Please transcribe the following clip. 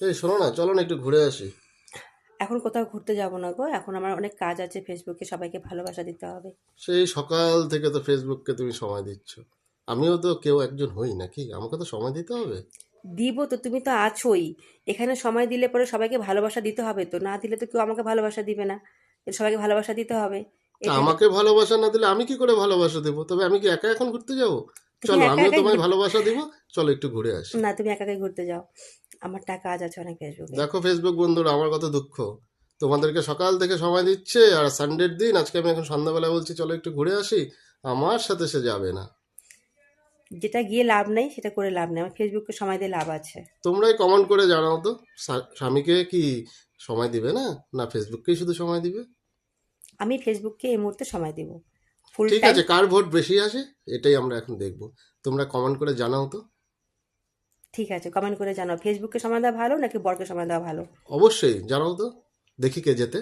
এই শোনো না, চলো না একটু ঘুরে আসি। এখন কোথাও ঘুরতে যাব না গো, এখন আমার অনেক কাজ আছে, ফেসবুকে সবাইকে ভালোবাসা দিতে হবে। সেই সকাল থেকে তো ফেসবুককে তুমি সময় দিচ্ছ। আমিও তো কেউ একজন হই নাকি, আমাকে তো সময় দিতে হবে। দিব তো, তুমি তো আছোই। এখানে সময় দিলে পরে সবাইকে ভালোবাসা দিতে হবে, তো না দিলে তো কেউ আমাকে ভালোবাসা দিবে না। সবাইকে ভালোবাসা দিতে হবে। তা এটা আমাকে ভালোবাসা না দিলে আমি কি করে ভালোবাসা দেবো? তবে আমি কি একা এখন ঘুরতে যাব? তুমি চলো, একা আমিও একাই তোমায় ঘুরতে, ভালোবাসা দিব। চলো একটু ঘুরে আসি। না তুমি একা একাই ঘুরতে যাও। আমার কাজ আছে অনেক ফেসবুকে। দেখো ফেসবুক বন্ধুরা, আমার কত দুঃখ। তোমাদেরকে সকাল থেকে সময় দিচ্ছে, আর সানডের দিন আজকে আমি এখন সন্ধ্যাবেলা বলছি চলো একটু ঘুরে আসি, আমার সাথে সে যাবে না। যেটা গিয়ে লাভ নেই সেটা করে লাভ নেই, আমার ফেসবুককে সময় দিয়ে লাভ আছে। তোমরাই কমেন্ট করে জানাও তো, স্বামীকে কি সময় দিবে না, না ফেসবুককেই শুধু সময় দিবে? আমি ফেসবুককে এই মুহূর্তে সময় দিব, ফুল ঠিক টাইম। আছে, কার ভোট বেশি আসে এটাই আমরা এখন দেখব। তোমরা কমেন্ট করে জানাও তো। ঠিক আছে, কমেন্ট করে জানাও ফেসবুককে সময় দেওয়া ভালো নাকি বরকে সময় দেওয়া ভালো। অবশ্যই জানাও তো, দেখি কে জেতে।